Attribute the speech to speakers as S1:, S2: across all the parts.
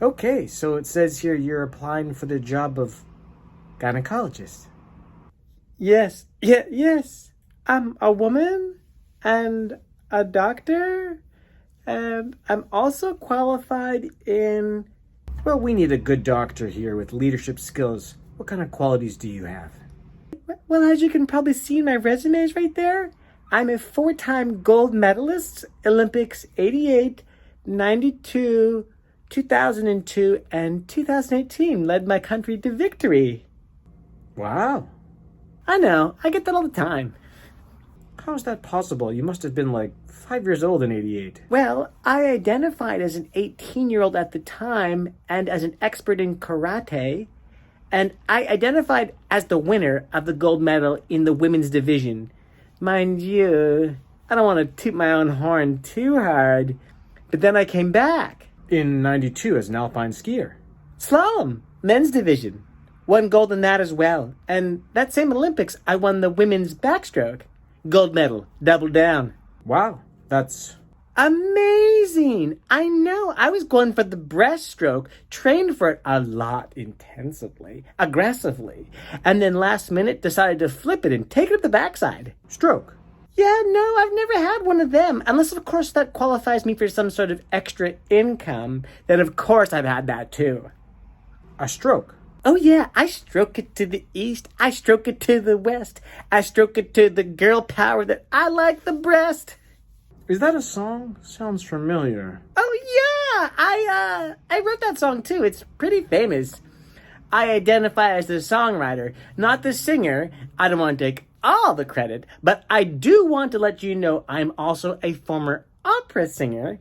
S1: Okay, so it says here you're applying for the job of gynecologist. Yes. I'm a woman and a doctor, and I'm also qualified in. Well, we need a good doctor here with leadership skills. What kind of qualities do you have? Well, as you can probably see in my resumes right there, I'm a four-time gold medalist, Olympics 88, 92, 2002, and 2018 led my country to victory. Wow. I know, I get that all the time. How is that possible? You must have been like 5 years old in 88. Well, I identified as an 18-year-old at the time and as an expert in karate. And I identified as the winner of the gold medal in the women's division. Mind you, I don't want to toot my own horn too hard, but then I came back. In 92 as an alpine skier. Slalom, men's division. Won gold in that as well. And that same Olympics, I won the women's backstroke. Gold medal, double down. Wow, that's amazing. I know. I was going for the breaststroke, trained for it a lot intensively, aggressively, and then last minute decided to flip it and take it up the backside. Stroke. Yeah, no, I've never had one of them. Unless, of course, that qualifies me for some sort of extra income. Then, of course, I've had that too. A stroke. Oh, yeah, I stroke it to the east. I stroke it to the west. I stroke it to the girl power that I like the breast. Is that a song? Sounds familiar. Oh, yeah, I wrote that song too. It's pretty famous. I identify as the songwriter, not the singer. I don't want to take all the credit, but I do want to let you know I'm also a former opera singer.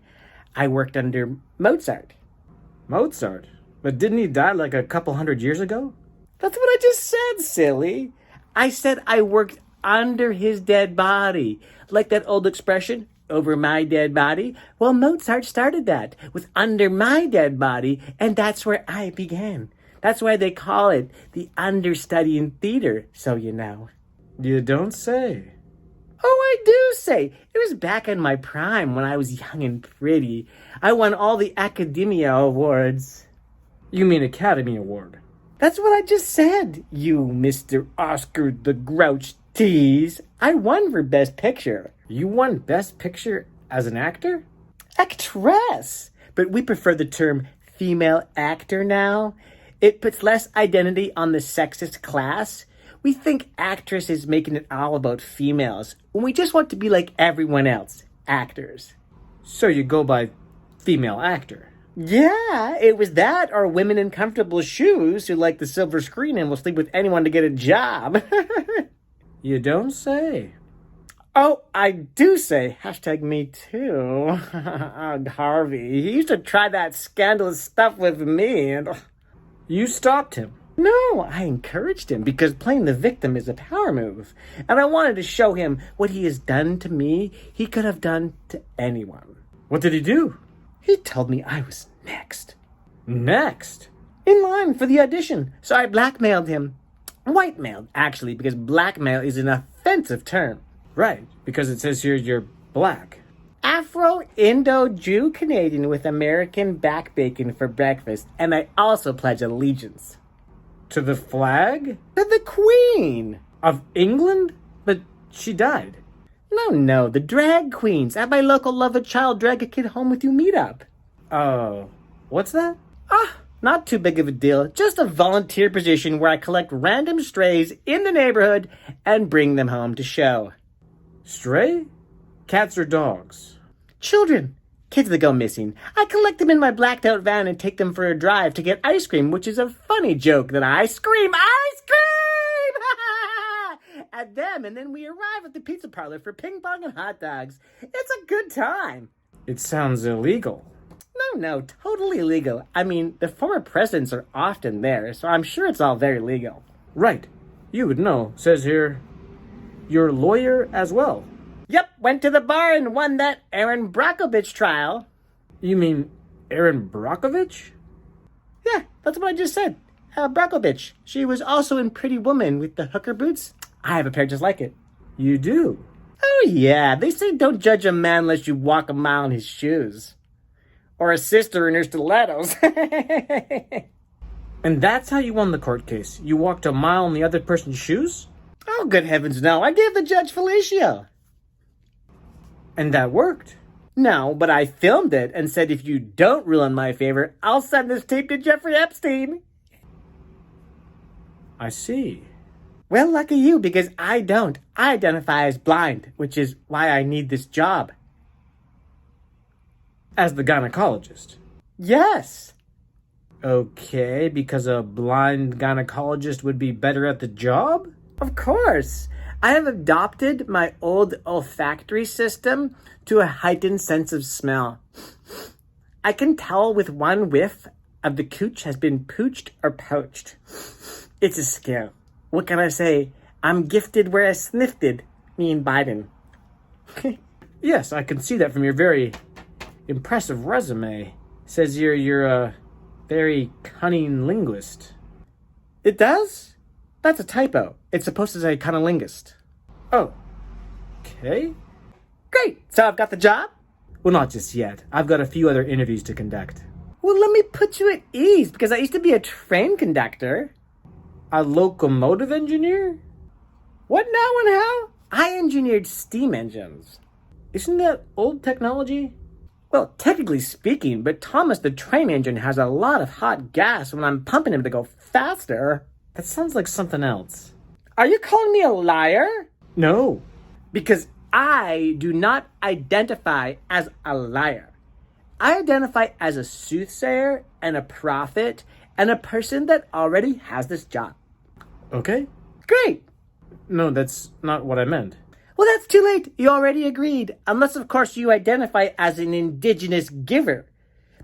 S1: I worked under Mozart. Mozart? But didn't he die like a couple 100 years ago? That's what I just said, silly. I said I worked under his dead body. Like that old expression, over my dead body? Well, Mozart started that with under my dead body, and that's where I began. That's why they call it the understudy in theater, so you know. You don't say. Oh, I do say. It was back in my prime when I was young and pretty. I won all the Academia Awards. You mean Academy Award? That's what I just said, you Mr. Oscar the Grouch Tease. I won for Best Picture. You won Best Picture as an actor? Actress! But we prefer the term female actor now. It puts less identity on the sexist class. We think actress is making it all about females, when we just want to be like everyone else, actors. So you go by female actor? Yeah, it was that or women in comfortable shoes who like the silver screen and will sleep with anyone to get a job. You don't say. Oh, I do say. Hashtag me too. Harvey, he used to try that scandalous stuff with me and... You stopped him. No, I encouraged him because playing the victim is a power move. And I wanted to show him what he has done to me, he could have done to anyone. What did he do? He told me I was next. Next? In line for the audition. So I blackmailed him. White-mailed, actually, because blackmail is an offensive term. Right, because it says here you're black. Afro-Indo-Jew-Canadian with American back bacon for breakfast. And I also pledge allegiance. To the flag? To the Queen. Of England? But she died. No, the drag queens at my local Love a Child Drag a Kid Home with You meetup. Oh, what's that? Not too big of a deal. Just a volunteer position where I collect random strays in the neighborhood and bring them home to show. Stray? Cats or dogs? Children. Kids that go missing. I collect them in my blacked out van and take them for a drive to get ice cream, which is a funny joke that I scream, ice cream! At them, and then we arrive at the pizza parlor for ping pong and hot dogs. It's a good time. It sounds illegal. No, totally legal. I mean, the former presidents are often there, so I'm sure it's all very legal. Right. You would know. Says here, you're a lawyer as well. Yep, went to the bar and won that Erin Brockovich trial. You mean Erin Brockovich? Yeah, that's what I just said. Brockovich. She was also in Pretty Woman with the hooker boots. I have a pair just like it. You do? Oh, yeah. They say don't judge a man unless you walk a mile in his shoes. Or a sister in her stilettos. And that's how you won the court case? You walked a mile in the other person's shoes? Oh, good heavens, no. I gave the judge fellatio. And that worked? No, but I filmed it and said if you don't rule in my favor, I'll send this tape to Jeffrey Epstein. I see. Well, lucky you, because I don't. I identify as blind, which is why I need this job. As the gynecologist? Yes. Okay, because a blind gynecologist would be better at the job? Of course. I have adopted my old olfactory system to a heightened sense of smell. I can tell with one whiff of the cooch has been pooched or poached. It's a skill. What can I say? I'm gifted where I sniffted, me and Biden. Yes, I can see that from your very impressive resume. Says you're a very cunning linguist. It does? That's a typo. It's supposed to say cunnilinguist. Oh. Okay. Great. So I've got the job? Well, not just yet. I've got a few other interviews to conduct. Well, let me put you at ease, because I used to be a train conductor. A locomotive engineer? What now and how? I engineered steam engines. Isn't that old technology? Well, technically speaking, but Thomas the train engine has a lot of hot gas when I'm pumping him to go faster. That sounds like something else. Are you calling me a liar? No, because I do not identify as a liar. I identify as a soothsayer and a prophet and a person that already has this job. Okay. Great. No, that's not what I meant. Well, that's too late. You already agreed. Unless, of course, you identify as an indigenous giver.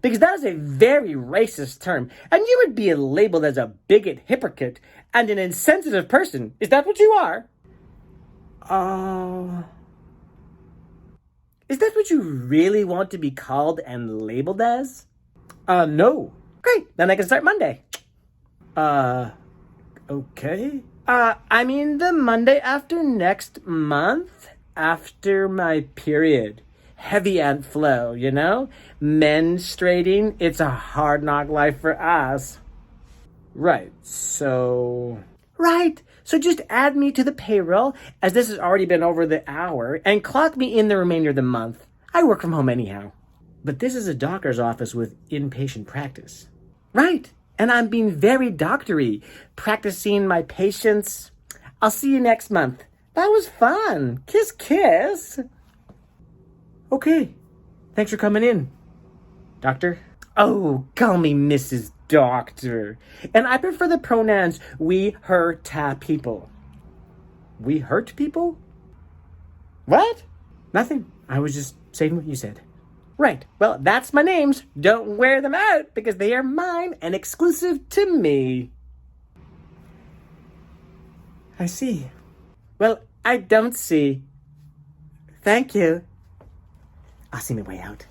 S1: Because that is a very racist term. And you would be labeled as a bigot, hypocrite, and an insensitive person. Is that what you are? Is that what you really want to be called and labeled as? No. Great. Then I can start Monday. Okay. I mean the Monday after next month, after my period. Heavy and flow, you know? Menstruating, it's a hard knock life for us. Right, so just add me to the payroll, as this has already been over the hour, and clock me in the remainder of the month. I work from home anyhow. But this is a doctor's office with inpatient practice. Right. And I'm being very doctory, practicing my patients. I'll see you next month. That was fun. Kiss, kiss. Okay. Thanks for coming in, Doctor. Oh, call me Mrs. Doctor. And I prefer the pronouns we, her, ta people. We hurt people? What? Nothing. I was just saying what you said. Right. Well, that's my names. Don't wear them out because they are mine and exclusive to me. I see. Well, I don't see. Thank you. I'll see my way out.